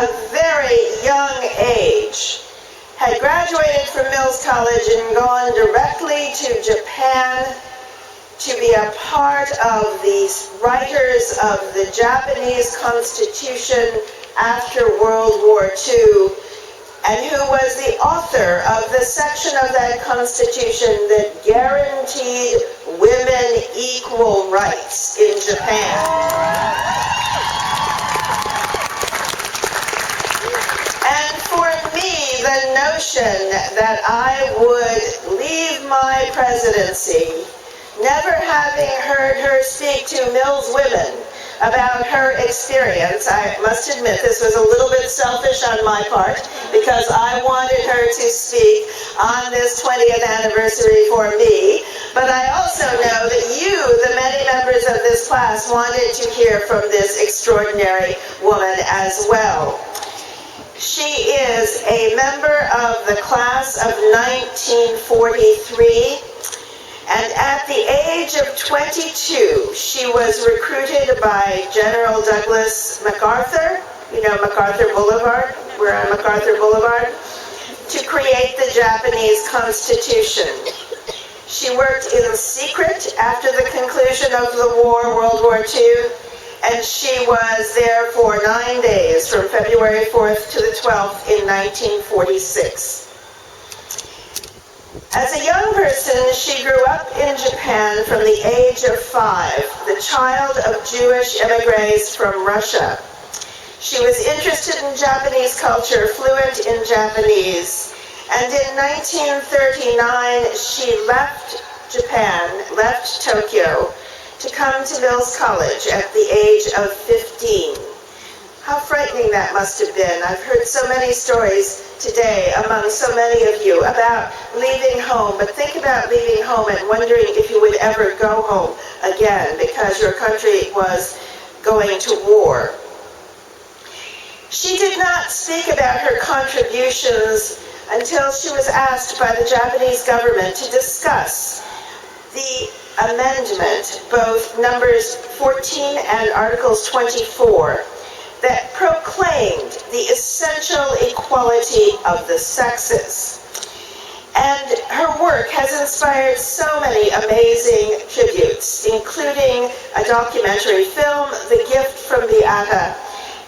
a very young age, had graduated from Mills College and gone directly to Japan to be a part of the writers of the Japanese Constitution after World War II, and who was the author of the section of that Constitution that guaranteed women equal rights in Japan. And for me, the notion that I would leave my presidency never having heard her speak to Mills women about her experience. I must admit this was a little bit selfish on my part because I wanted her to speak on this 20th anniversary for me, but I also know that you, the many members of this class, wanted to hear from this extraordinary woman as well. She is a member of the class of 1943. And at the age of 22, she was recruited by General Douglas MacArthur, you know MacArthur Boulevard, we're on MacArthur Boulevard, to create the Japanese Constitution. She worked in secret after the conclusion of the war, World War II, and she was there for 9 days, from February 4th to the 12th in 1946. As a young person, she grew up in Japan from the age of 5, the child of Jewish emigres from Russia. She was interested in Japanese culture, fluent in Japanese, and in 1939 she left Japan, left Tokyo, to come to Mills College at the age of 15. How frightening that must have been. I've heard so many stories today among so many of you about leaving home, but think about leaving home and wondering if you would ever go home again because your country was going to war. She did not speak about her contributions until she was asked by the Japanese government to discuss the amendment, both numbers 14 and Articles 24, that proclaimed the essential equality of the sexes. And her work has inspired so many amazing tributes, including a documentary film, The Gift from Beate,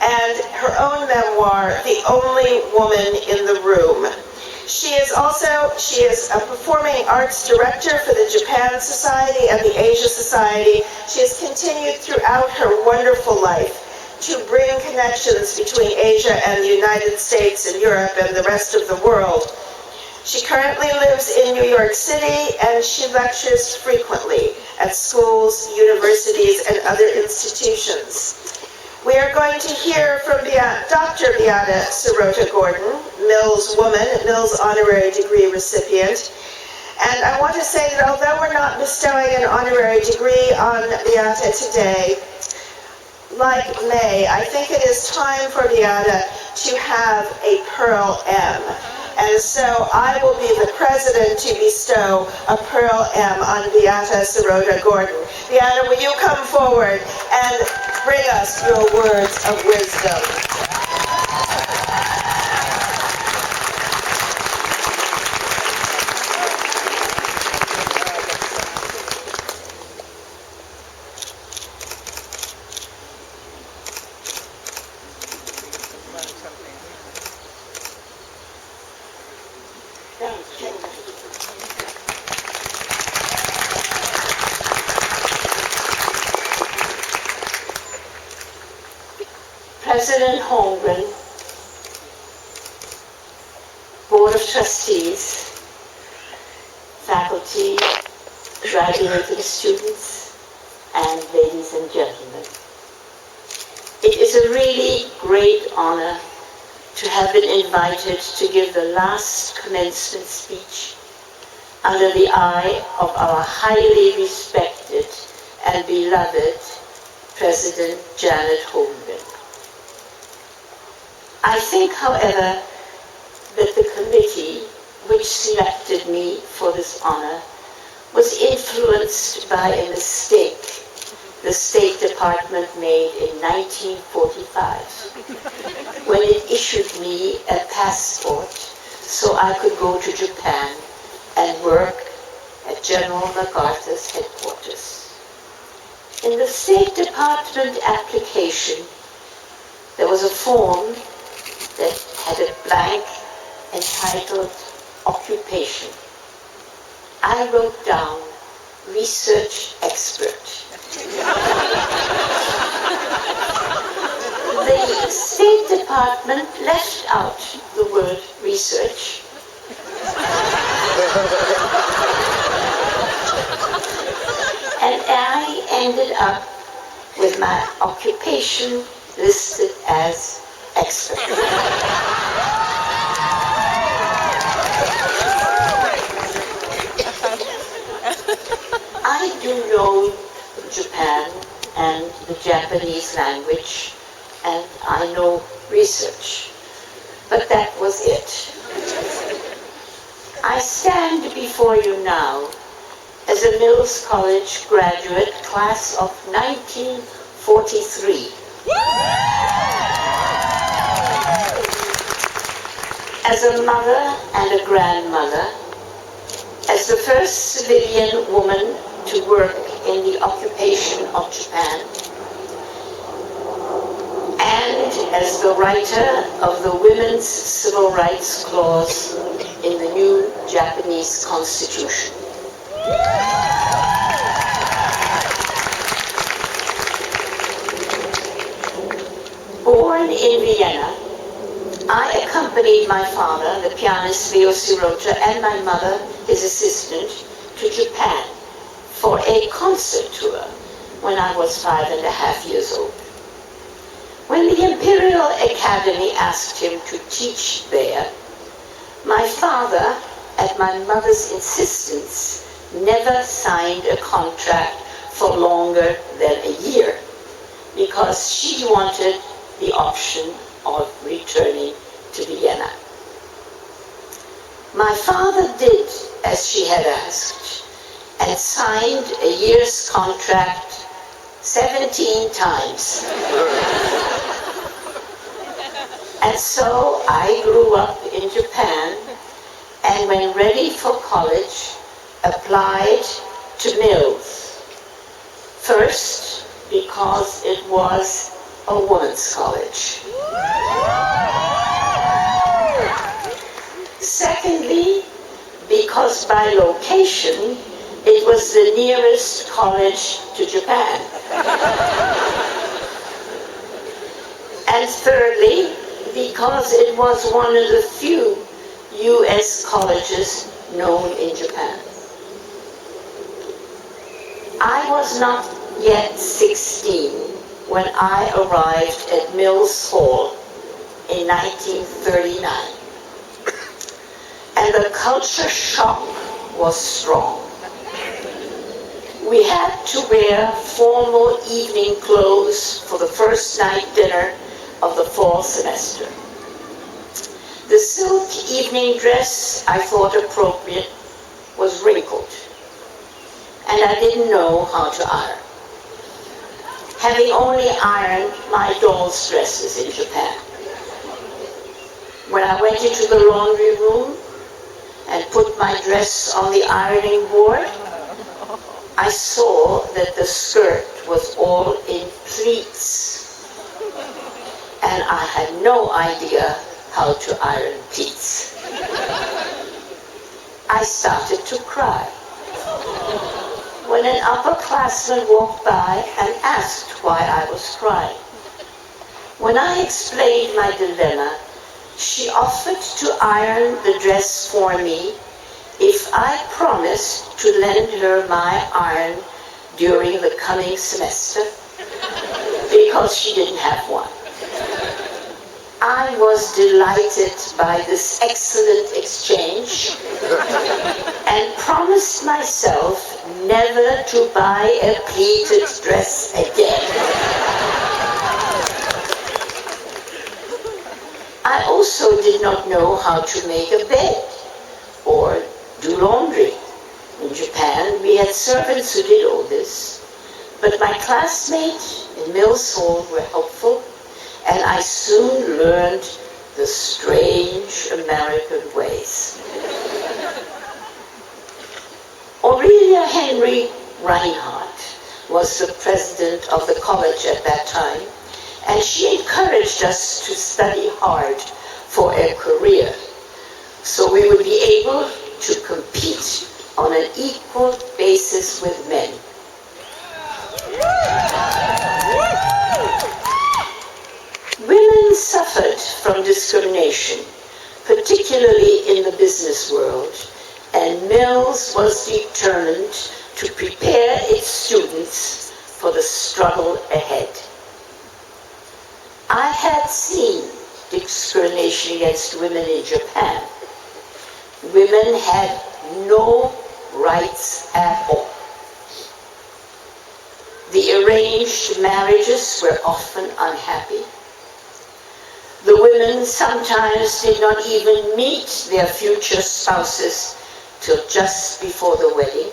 and her own memoir, The Only Woman in the Room. She is a performing arts director for the Japan Society and the Asia Society. She has continued throughout her wonderful life to bring connections between Asia and the United States and Europe and the rest of the world. She currently lives in New York City and she lectures frequently at schools, universities, and other institutions. We are going to hear from Dr. Beate Sirota Gordon, Mills woman, Mills honorary degree recipient. And I want to say that although we're not bestowing an honorary degree on Beate today, like May, I think it is time for Beate to have a Pearl M. And so I will be the president to bestow a Pearl M on Beate Sirota Gordon. Beate, will you come forward and bring us your words of wisdom? President Holmgren, Board of Trustees, faculty, graduating students, and ladies and gentlemen. It is a really great honor to have been invited to give the last commencement speech under the eye of our highly respected and beloved President Janet Holmgren. I think, however, that the committee which selected me for this honor was influenced by a mistake the State Department made in 1945 when it issued me a passport so I could go to Japan and work at General MacArthur's headquarters. In the State Department application, there was a form that had a blank entitled Occupation. I wrote down research expert. The State Department left out the word research. And I ended up with my occupation listed as expert. I do know Japan and the Japanese language, and I know research, but that was it. I stand before you now as a Mills College graduate, class of 1943. As a mother and a grandmother, as the first civilian woman to work in the occupation of Japan, and as the writer of the Women's Civil Rights Clause in the new Japanese Constitution. Born in Vienna, I accompanied my father, the pianist Beate Sirota, and my mother, his assistant, to Japan for a concert tour when I was 5.5 years old. When the Imperial Academy asked him to teach there, my father, at my mother's insistence, never signed a contract for longer than a year because she wanted the option of returning to Vienna. My father did as she had asked and signed a year's contract 17 times. And so I grew up in Japan, and when ready for college, applied to Mills. First, because it was a women's college. Secondly, because by location, it was the nearest college to Japan. And thirdly, because it was one of the few U.S. colleges known in Japan. I was not yet 16 when I arrived at Mills Hall in 1939. And the culture shock was strong. We had to wear formal evening clothes for the first night dinner of the fall semester. The silk evening dress I thought appropriate was wrinkled, and I didn't know how to iron, having only ironed my doll's dresses in Japan. When I went into the laundry room and put my dress on the ironing board, I saw that the skirt was all in pleats, and I had no idea how to iron pleats. I started to cry when an upperclassman walked by and asked why I was crying. When I explained my dilemma, she offered to iron the dress for me if I promised to lend her my iron during the coming semester, because she didn't have one. I was delighted by this excellent exchange and promised myself never to buy a pleated dress again. I also did not know how to make a bed or do laundry. In Japan, we had servants who did all this, But my classmates in Mills Hall were helpful, and I soon learned the strange American ways. Aurelia Henry Reinhardt was the president of the college at that time, and she encouraged us to study hard for a career, so we would be able to compete on an equal basis with men. Women suffered from discrimination, particularly in the business world, and Mills was determined to prepare its students for the struggle ahead. I had seen discrimination against women in Japan. Women had no rights at all. The arranged marriages were often unhappy. The women sometimes did not even meet their future spouses till just before the wedding.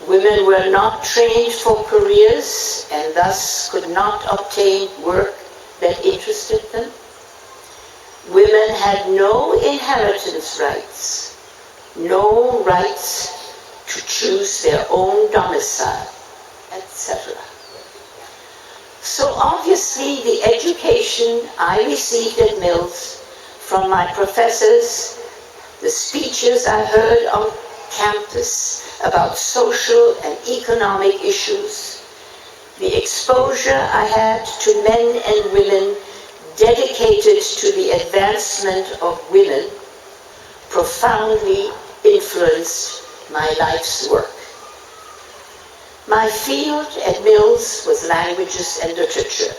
Women were not trained for careers and thus could not obtain work that interested them. Women had no inheritance rights, no rights to choose their own domicile, etc. So obviously the education I received at Mills from my professors, the speeches I heard on campus about social and economic issues, the exposure I had to men and women dedicated to the advancement of women profoundly influenced my life's work. My field at Mills was languages and literature.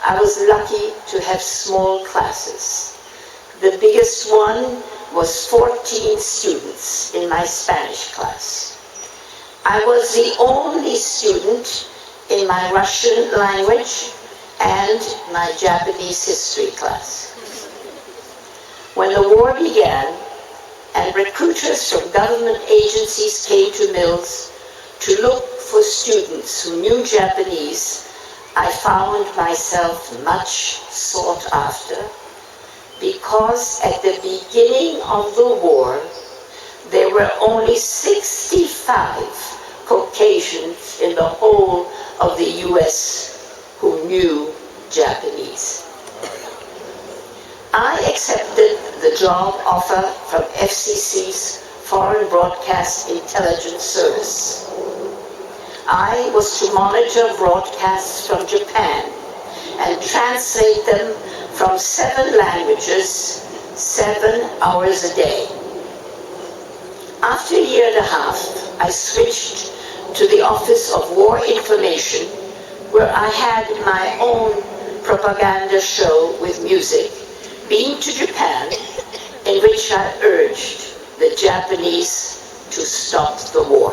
I was lucky to have small classes. The biggest one was 14 students in my Spanish class. I was the only student in my Russian language and my Japanese history class. When the war began and recruiters from government agencies came to Mills to look for students who knew Japanese, I found myself much sought after because at the beginning of the war, there were only 65 Caucasians in the whole of the US who knew Japanese. I accepted the job offer from FCC's Foreign Broadcast Intelligence Service. I was to monitor broadcasts from Japan and translate them from 7 languages, 7 hours a day. After a year and a half, I switched to the Office of War Information, where I had my own propaganda show with music, Being to Japan, in which I urged the Japanese to stop the war.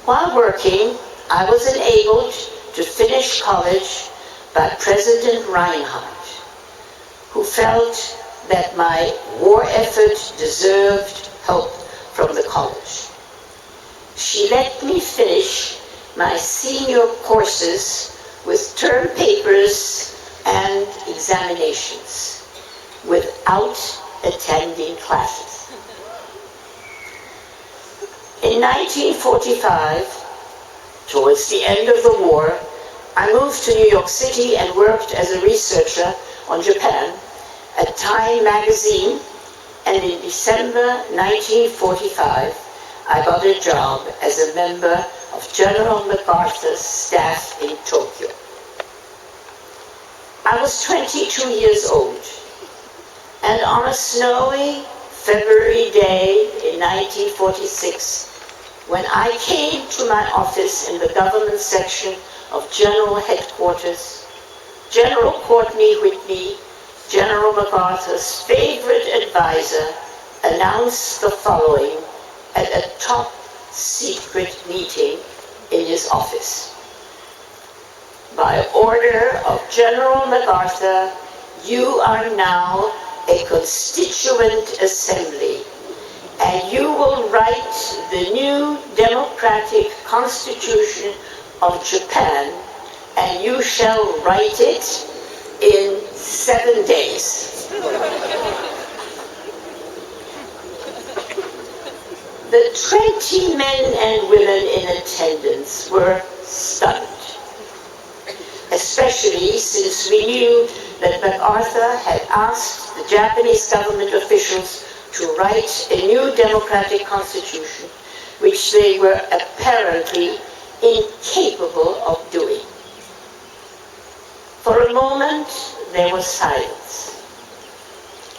While working, I was enabled to finish college by President Reinhardt, who felt that my war effort deserved help from the college. She let me finish my senior courses with term papers and examinations without attending classes. In 1945, towards the end of the war, I moved to New York City and worked as a researcher on Japan at Time magazine, and in December 1945, I got a job as a member of General MacArthur's staff in Tokyo. I was 22 years old, and on a snowy February day in 1946, when I came to my office in the government section of General Headquarters, General Courtney Whitney, General MacArthur's favorite advisor, announced the following at a top secret meeting in his office. By order of General MacArthur, you are now a constituent assembly, and you will write the new democratic constitution of Japan, and you shall write it in 7 days. The 20 men and women in attendance were stunned, especially since we knew that MacArthur had asked the Japanese government officials to write a new democratic constitution, which they were apparently incapable of doing. For a moment, there was silence.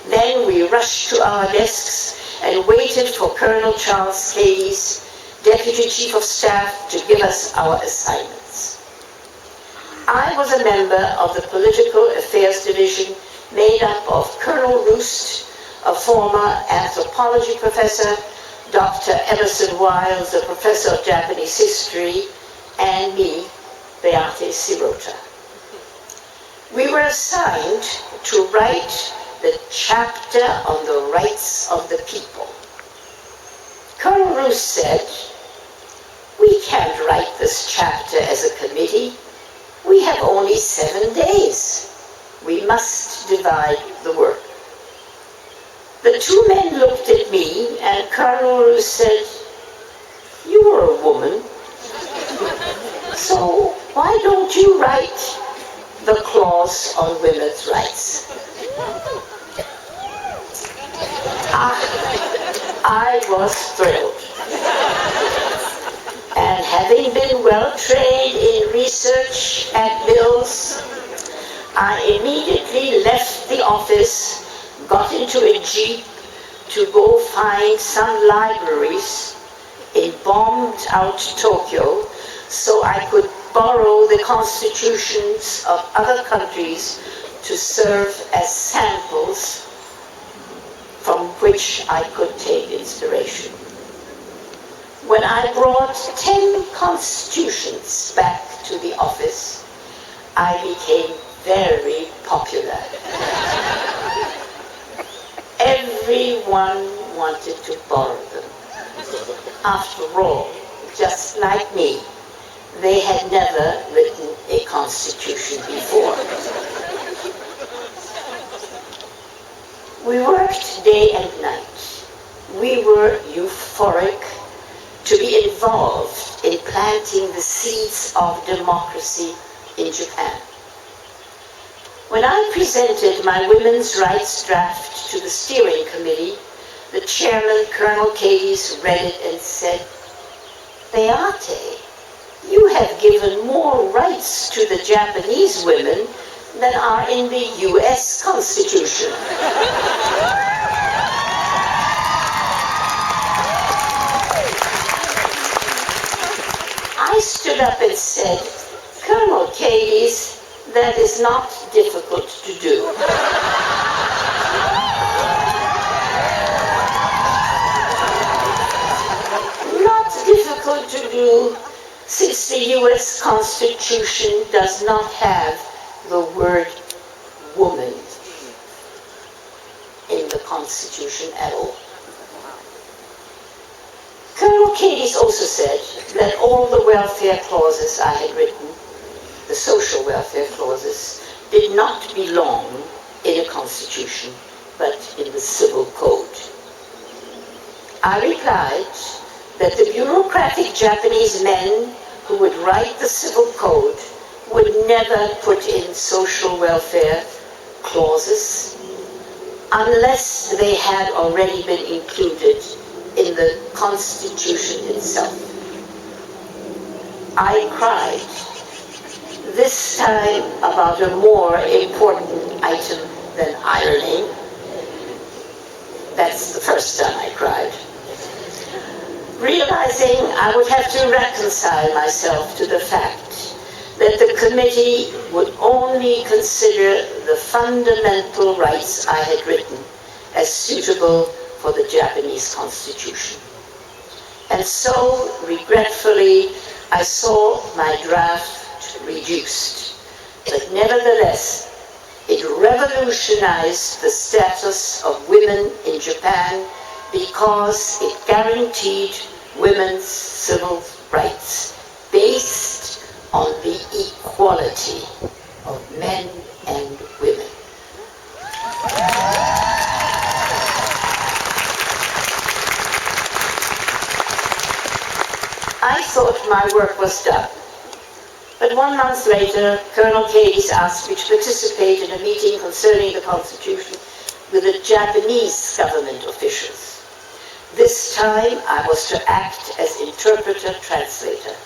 Then we rushed to our desks and waited for Colonel Charles Cadies, Deputy Chief of Staff, to give us our assignments. I was a member of the Political Affairs Division made up of Colonel Roost, a former anthropology professor, Dr. Emerson Wiles, a professor of Japanese history, and me, Beate Sirota. We were assigned to write the chapter on the rights of the people. Colonel Roos said, "We can't write this chapter as a committee. We have only 7 days. We must divide the work." The two men looked at me, and Colonel Roos said, "You are a woman, so why don't you write the clause on women's rights?" I was thrilled. And having been well trained in research at Mills, I immediately left the office, got into a jeep to go find some libraries in bombed-out Tokyo so I could borrow the constitutions of other countries to serve as samples from which I could take inspiration. When I brought 10 constitutions back to the office, I became very popular. Everyone wanted to borrow them. After all, just like me, they had never written a constitution before. We worked day and night. We were euphoric to be involved in planting the seeds of democracy in Japan. When I presented my women's rights draft to the steering committee, the chairman, Colonel Cadies, read it and said, "Beate, you have given more rights to the Japanese women than are in the US Constitution." I stood up and said, "Colonel Cadies, that is not difficult to do." Not difficult to do, since the US Constitution does not have the word woman in the Constitution at all. Colonel Cadies also said that all the welfare clauses I had written, the social welfare clauses, did not belong in a constitution, but in the civil code. I replied that the bureaucratic Japanese men who would write the civil code would never put in social welfare clauses unless they had already been included in the Constitution itself. I cried, this time about a more important item than ironing. That's the first time I cried. Realizing I would have to reconcile myself to the fact that the committee would only consider the fundamental rights I had written as suitable for the Japanese Constitution. And so, regretfully, I saw my draft reduced. But nevertheless, it revolutionized the status of women in Japan because it guaranteed women's civil rights based on the equality of men and women. I thought my work was done. But 1 month later, Colonel Cadiz asked me to participate in a meeting concerning the Constitution with the Japanese government officials. This time, I was to act as interpreter-translator.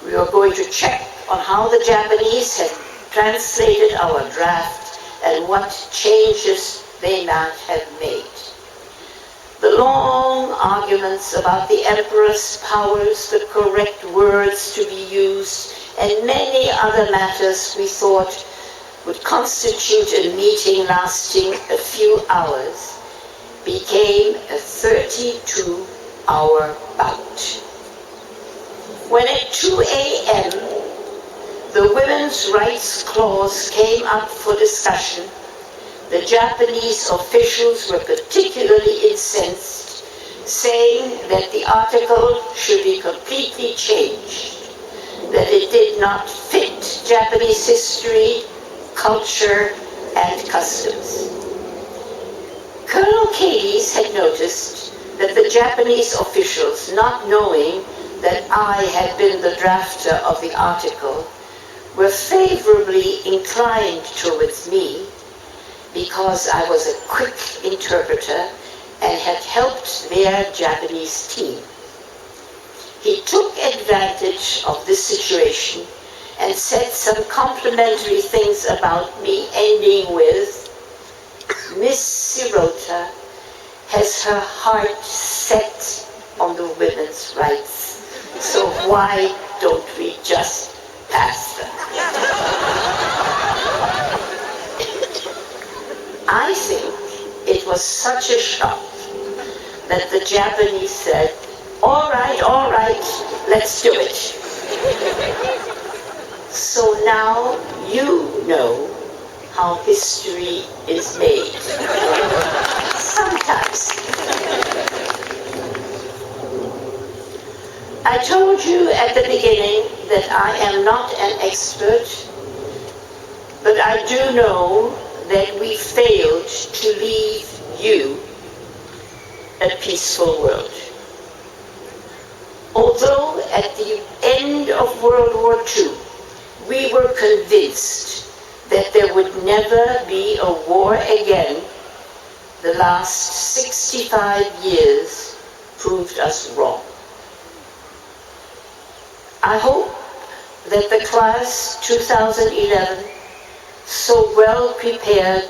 We were going to check on how the Japanese had translated our draft and what changes they might have made. The long arguments about the emperor's powers, the correct words to be used, and many other matters we thought would constitute a meeting lasting a few hours became a 32-hour bout. When at 2 a.m. the Women's Rights Clause came up for discussion, the Japanese officials were particularly incensed, saying that the article should be completely changed, that it did not fit Japanese history, culture, and customs. Colonel Cadiz had noticed that the Japanese officials, not knowing that I had been the drafter of the article, were favorably inclined towards me because I was a quick interpreter and had helped their Japanese team. He took advantage of this situation and said some complimentary things about me, ending with, "Miss Sirota has her heart set on the women's rights, so why don't we just pass them?" I think it was such a shock that the Japanese said, all right, let's do it." So now you know how history is made. Sometimes. I told you at the beginning that I am not an expert, but I do know that we failed to leave you a peaceful world. Although at the end of World War II, we were convinced that there would never be a war again, the last 65 years proved us wrong. I hope that the class 2011, so well prepared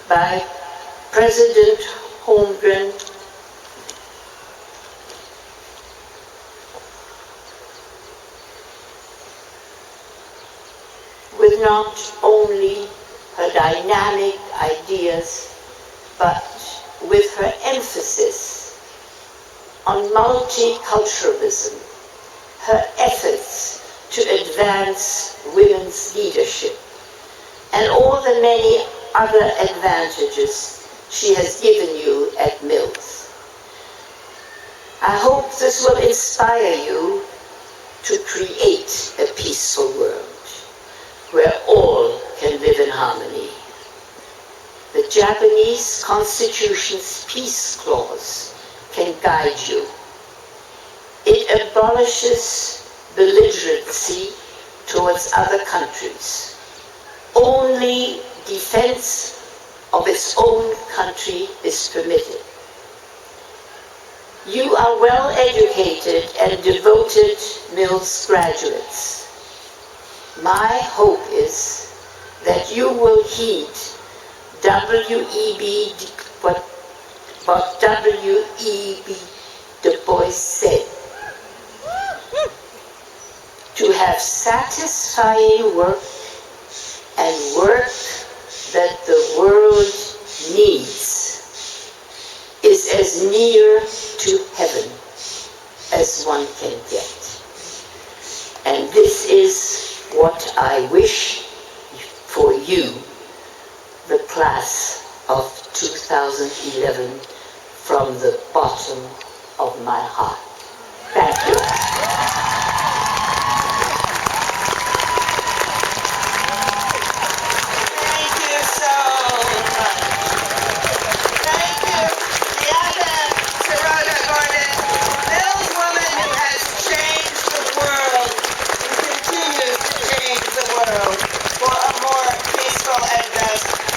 by President Holmgren, with not only her dynamic ideas, but with her emphasis on multiculturalism, her efforts to advance women's leadership, and all the many other advantages she has given you at Mills. I hope this will inspire you to create a peaceful world where all can live in harmony. The Japanese Constitution's Peace Clause can guide you. It abolishes belligerency towards other countries. Only defense of its own country is permitted. You are well educated and devoted Mills graduates. My hope is that you will heed what W.E.B. Du Bois said. To have satisfying work and work that the world needs is as near to heaven as one can get. And this is what I wish for you, the class of 2011 from the bottom of my heart.